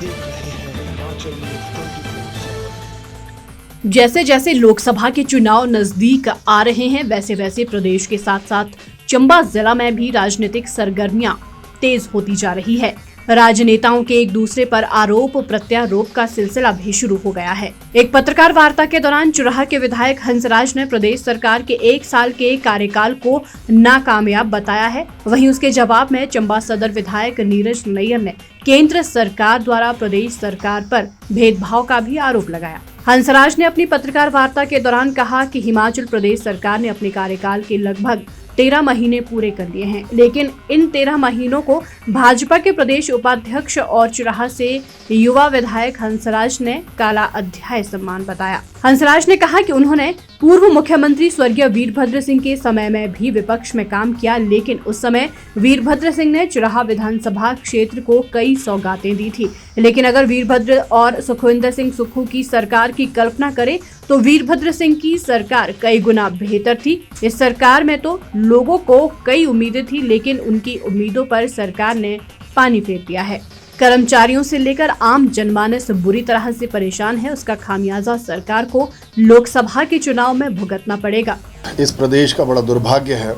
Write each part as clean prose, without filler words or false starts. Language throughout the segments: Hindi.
देख रहे हैं हिमाचल न्यूज 24/7। जैसे जैसे लोकसभा के चुनाव नजदीक आ रहे हैं वैसे वैसे प्रदेश के साथ साथ चंबा जिला में भी राजनीतिक सरगर्मियां तेज होती जा रही है। राजनेताओं के एक दूसरे पर आरोप प्रत्यारोप का सिलसिला भी शुरू हो गया है। एक पत्रकार वार्ता के दौरान चुराह के विधायक हंसराज ने प्रदेश सरकार के 1 साल के कार्यकाल को नाकामयाब बताया है। वहीं उसके जवाब में चंबा सदर विधायक नीरज नैयर ने केंद्र सरकार द्वारा प्रदेश सरकार पर भेदभाव का भी आरोप लगाया। हंसराज ने अपनी पत्रकार वार्ता के दौरान कहा कि हिमाचल प्रदेश सरकार ने अपने कार्यकाल के लगभग 13 महीने पूरे कर लिए हैं, लेकिन इन 13 महीनों को भाजपा के प्रदेश उपाध्यक्ष और चुराह से युवा विधायक हंसराज ने काला अध्याय सम्मान बताया। हंसराज ने कहा कि उन्होंने पूर्व मुख्यमंत्री स्वर्गीय वीरभद्र सिंह के समय में भी विपक्ष में काम किया, लेकिन उस समय वीरभद्र सिंह ने चुराह विधानसभा क्षेत्र को कई सौगातें दी थी। लेकिन अगर वीरभद्र और सुखविंदर सिंह सुक्खू की सरकार की कल्पना करें तो वीरभद्र सिंह की सरकार कई गुना बेहतर थी। इस सरकार में तो लोगों को कई उम्मीदें थी, लेकिन उनकी उम्मीदों पर सरकार ने पानी फेर दिया है। कर्मचारियों से लेकर आम जनमानस बुरी तरह से परेशान है। उसका खामियाजा सरकार को लोकसभा के चुनाव में भुगतना पड़ेगा। इस प्रदेश का बड़ा दुर्भाग्य है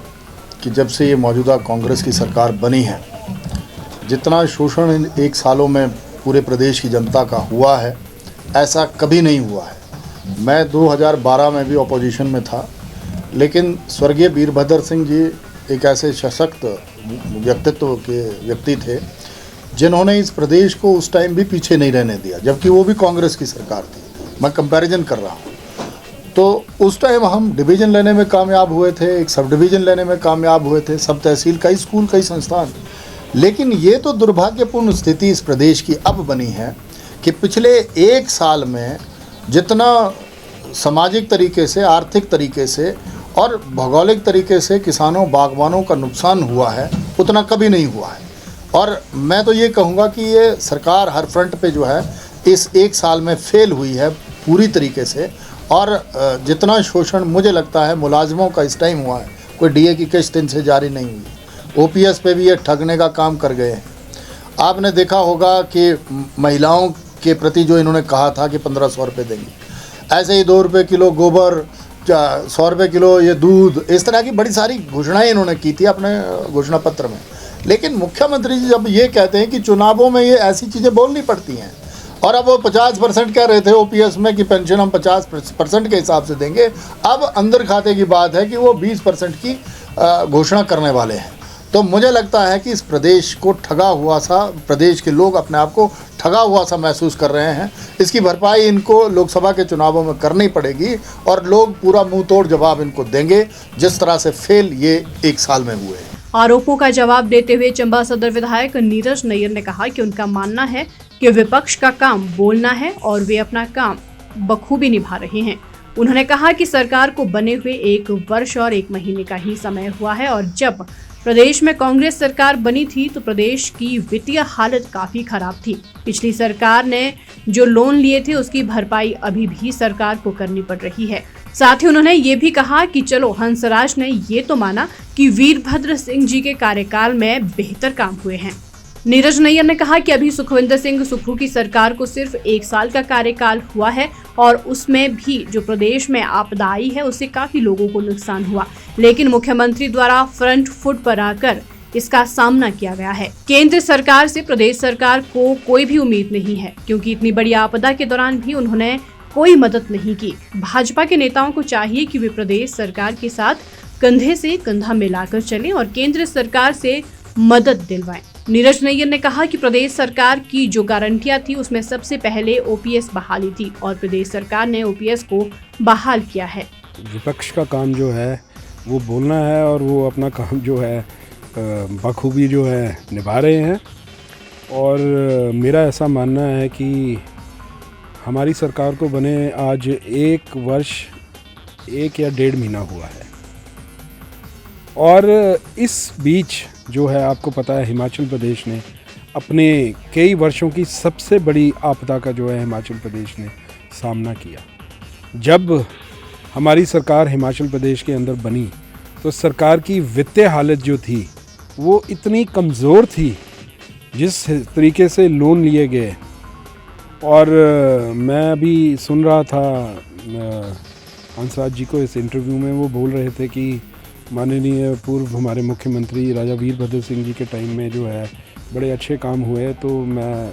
कि जब से ये मौजूदा कांग्रेस की सरकार बनी है, जितना शोषण इन 1 सालों में पूरे प्रदेश की जनता का हुआ है, ऐसा कभी नहीं हुआ है। मैं 2012 में भी ऑपोजिशन में था, लेकिन स्वर्गीय वीरभद्र सिंह जी एक ऐसे सशक्त व्यक्तित्व के व्यक्ति थे जिन्होंने इस प्रदेश को उस टाइम भी पीछे नहीं रहने दिया, जबकि वो भी कांग्रेस की सरकार थी। मैं कंपैरिजन कर रहा हूँ। तो उस टाइम हम डिवीज़न लेने में कामयाब हुए थे, एक सब डिवीज़न लेने में कामयाब हुए थे, सब तहसील, कई स्कूल, कई संस्थान। लेकिन ये तो दुर्भाग्यपूर्ण स्थिति इस प्रदेश की अब बनी है कि पिछले 1 साल में जितना सामाजिक तरीके से, आर्थिक तरीके से और भौगोलिक तरीके से किसानों, बागवानों का नुकसान हुआ है, उतना कभी नहीं हुआ है। और मैं तो ये कहूँगा कि ये सरकार हर फ्रंट पे जो है इस 1 साल में फेल हुई है पूरी तरीके से। और जितना शोषण मुझे लगता है मुलाजमों का इस टाइम हुआ है, कोई डीए की किस्त इनसे जारी नहीं हुई। ओपीएस पे भी ये ठगने का काम कर गए हैं। आपने देखा होगा कि महिलाओं के प्रति जो इन्होंने कहा था कि 1500 रुपये देंगे, ऐसे ही 2 रुपये किलो गोबर, 100 रुपये किलो ये दूध, इस तरह की बड़ी सारी घोषणाएँ इन्होंने की थी अपने घोषणा पत्र में। लेकिन मुख्यमंत्री जी जब ये कहते हैं कि चुनावों में ये ऐसी चीज़ें बोलनी पड़ती हैं, और अब वो 50% कह रहे थे ओपीएस में कि पेंशन हम 50% के हिसाब से देंगे, अब अंदर खाते की बात है कि वो 20% की घोषणा करने वाले हैं। तो मुझे लगता है कि इस प्रदेश को ठगा हुआ सा, प्रदेश के लोग अपने आप को ठगा हुआ सा महसूस कर रहे हैं। इसकी भरपाई इनको लोकसभा के चुनावों में करनी पड़ेगी और लोग पूरा मुंह तोड़ जवाब इनको देंगे, जिस तरह से फेल ये 1 साल में हुए हैं। आरोपों का जवाब देते हुए चंबा सदर विधायक नीरज नैयर ने कहा कि उनका मानना है कि विपक्ष का काम बोलना है और वे अपना काम बखूबी निभा रहे हैं। उन्होंने कहा कि सरकार को बने हुए 1 वर्ष और 1 महीने का ही समय हुआ है और जब प्रदेश में कांग्रेस सरकार बनी थी तो प्रदेश की वित्तीय हालत काफी खराब थी। पिछली सरकार ने जो लोन लिए थे उसकी भरपाई अभी भी सरकार को करनी पड़ रही है। साथ ही उन्होंने ये भी कहा कि चलो, हंसराज ने ये तो माना कि वीरभद्र सिंह जी के कार्यकाल में बेहतर काम हुए हैं। नीरज नैयर ने कहा कि अभी सुखविंदर सिंह सुक्खू की सरकार को सिर्फ 1 साल का कार्यकाल हुआ है और उसमें भी जो प्रदेश में आपदा आई है उससे काफी लोगों को नुकसान हुआ, लेकिन मुख्यमंत्री द्वारा फ्रंट फुट पर आकर इसका सामना किया गया है। केंद्र सरकार से प्रदेश सरकार को कोई भी उम्मीद नहीं है, क्योंकि इतनी बड़ी आपदा के दौरान भी उन्होंने कोई मदद नहीं की। भाजपा के नेताओं को चाहिए कि वे प्रदेश सरकार के साथ कंधे से कंधा मिलाकर चलें और केंद्र सरकार से मदद दिलवाएं। नीरज नैयर ने कहा कि प्रदेश सरकार की जो गारंटियां थी उसमें सबसे पहले ओपीएस बहाली थी और प्रदेश सरकार ने ओपीएस को बहाल किया है। विपक्ष का काम जो है वो बोलना है और वो अपना काम जो है बखूबी जो है निभा रहे हैं। और मेरा ऐसा मानना है कि हमारी सरकार को बने आज 1 वर्ष 1 या 1.5 महीना हुआ है और इस बीच जो है आपको पता है हिमाचल प्रदेश ने अपने कई वर्षों की सबसे बड़ी आपदा का जो है हिमाचल प्रदेश ने सामना किया। जब हमारी सरकार हिमाचल प्रदेश के अंदर बनी तो सरकार की वित्तीय हालत जो थी वो इतनी कमज़ोर थी, जिस तरीके से लोन लिए गए और मैं अभी सुन रहा था हंसराज जी को इस इंटरव्यू में, वो बोल रहे थे कि माननीय पूर्व हमारे मुख्यमंत्री राजा वीरभद्र सिंह जी के टाइम में जो है बड़े अच्छे काम हुए। तो मैं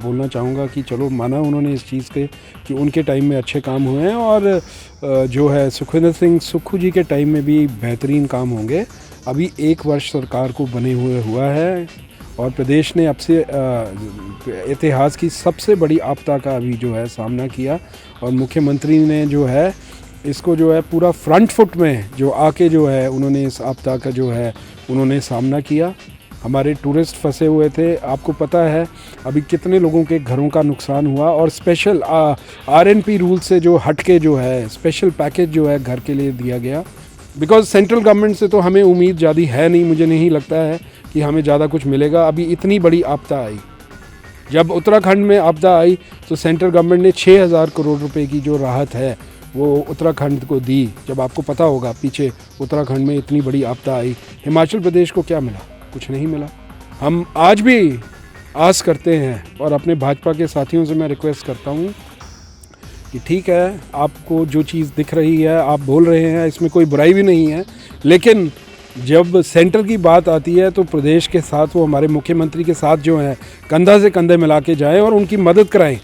बोलना चाहूँगा कि चलो माना उन्होंने इस चीज़ के कि उनके टाइम में अच्छे काम हुए हैं, और जो है सुखविंदर सिंह सुक्खू जी के टाइम में भी बेहतरीन काम होंगे। अभी 1 वर्ष सरकार को बने हुआ है और प्रदेश ने अब से इतिहास की सबसे बड़ी आपदा का अभी जो है सामना किया, और मुख्यमंत्री ने जो है इसको जो है पूरा फ्रंट फुट में जो आके जो है उन्होंने इस आपदा का जो है उन्होंने सामना किया। हमारे टूरिस्ट फंसे हुए थे, आपको पता है अभी कितने लोगों के घरों का नुकसान हुआ, और स्पेशल RNP रूल से जो हटके जो है स्पेशल पैकेज जो है घर के लिए दिया गया। बिकॉज सेंट्रल गवर्नमेंट से तो हमें उम्मीद ज़्यादा है नहीं, मुझे नहीं लगता है कि हमें ज़्यादा कुछ मिलेगा। अभी इतनी बड़ी आपदा आई, जब उत्तराखंड में आपदा आई तो सेंट्रल गवर्नमेंट ने 6,000 करोड़ रुपए की जो राहत है वो उत्तराखंड को दी। जब आपको पता होगा पीछे उत्तराखंड में इतनी बड़ी आपदा आई, हिमाचल प्रदेश को क्या मिला? कुछ नहीं मिला। हम आज भी आस करते हैं, और अपने भाजपा के साथियों से मैं रिक्वेस्ट करता हूँ कि ठीक है, आपको जो चीज़ दिख रही है आप बोल रहे हैं, इसमें कोई बुराई भी नहीं है, लेकिन जब सेंटर की बात आती है तो प्रदेश के साथ वो हमारे मुख्यमंत्री के साथ जो है कंधा से कंधे मिला के जाएँ और उनकी मदद कराएं,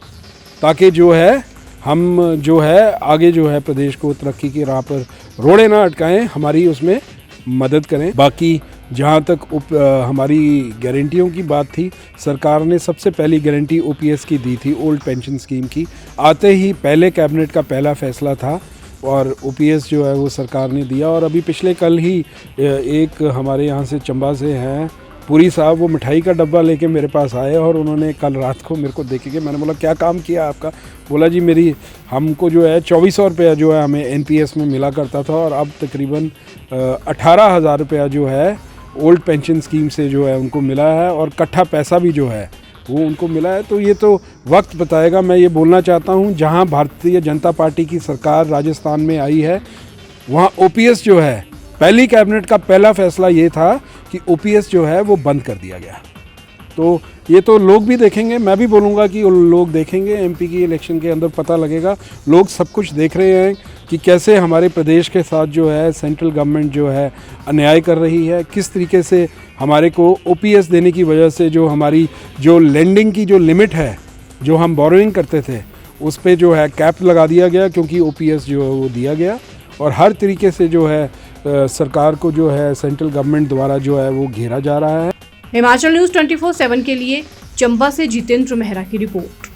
ताकि जो है हम जो है आगे जो है प्रदेश को तरक्की की राह पर रोड़े ना अटकाएं, हमारी उसमें मदद करें। बाकी जहाँ तक हमारी गारंटियों की बात थी, सरकार ने सबसे पहली गारंटी OPS की दी थी, ओल्ड पेंशन स्कीम की। आते ही पहले कैबिनेट का पहला फैसला था और OPS जो है वो सरकार ने दिया। और अभी पिछले कल ही एक हमारे यहाँ से चंबा से हैं पुरी साहब, वो मिठाई का डब्बा लेके मेरे पास आए और उन्होंने कल रात को मेरे को देखे कि मैंने बोला क्या काम किया आपका? बोला जी मेरी हमको जो है 2400 रुपया जो है हमें NPS में मिला करता था, और अब तकरीबन 18,000 रुपया जो है ओल्ड पेंशन स्कीम से जो है उनको मिला है, और कट्ठा पैसा भी जो है वो उनको मिला है। तो ये तो वक्त बताएगा। मैं ये बोलना चाहता हूँ, जहाँ भारतीय जनता पार्टी की सरकार राजस्थान में आई है वहाँ OPS जो है, पहली कैबिनेट का पहला फैसला ये था कि OPS जो है वो बंद कर दिया गया। तो ये तो लोग भी देखेंगे, मैं भी बोलूँगा कि लोग देखेंगे, MP की इलेक्शन के अंदर पता लगेगा। लोग सब कुछ देख रहे हैं कि कैसे हमारे प्रदेश के साथ जो है सेंट्रल गवर्नमेंट जो है अन्याय कर रही है, किस तरीके से हमारे को OPS देने की वजह से जो हमारी जो लेंडिंग की जो लिमिट है, जो हम बोरोइंग करते थे, उस पर जो है कैप लगा दिया गया, क्योंकि OPS जो है वो दिया गया। और हर तरीके से जो है सरकार को जो है सेंट्रल गवर्नमेंट द्वारा जो है वो घेरा जा रहा है। हिमाचल न्यूज़ 24/7 के लिए चंबा से जितेंद्र मेहरा की रिपोर्ट।